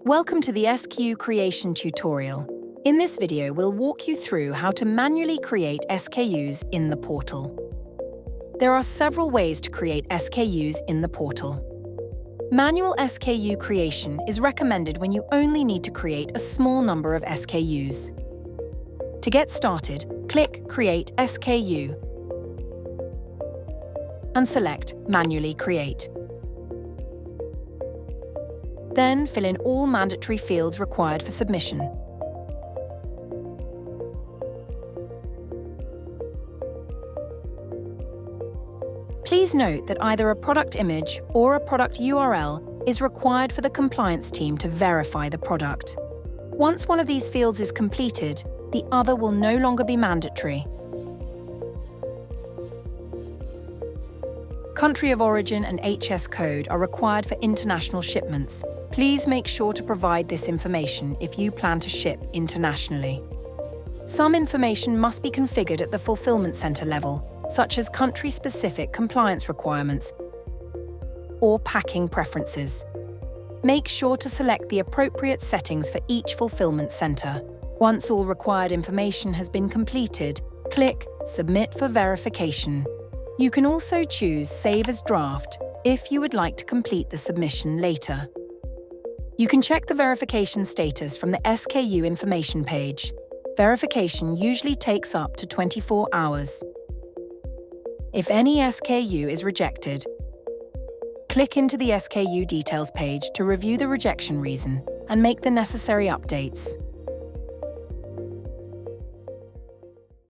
Welcome to the SKU Creation tutorial. In this video, we'll walk you through how to manually create SKUs in the portal. There are several ways to create SKUs in the portal. Manual SKU creation is recommended when you only need to create a small number of SKUs. To get started, click Create SKU and select Manually Create. Then fill in all mandatory fields required for submission. Please note that either a product image or a product URL is required for the compliance team to verify the product. Once one of these fields is completed, the other will no longer be mandatory. Country of origin and HS code are required for international shipments. Please make sure to provide this information if you plan to ship internationally. Some information must be configured at the fulfillment center level, such as country-specific compliance requirements or packing preferences. Make sure to select the appropriate settings for each fulfillment center. Once all required information has been completed, click Submit for verification. You can also choose Save as Draft if you would like to complete the submission later. You can check the verification status from the SKU information page. Verification usually takes up to 24 hours. If any SKU is rejected, click into the SKU details page to review the rejection reason and make the necessary updates.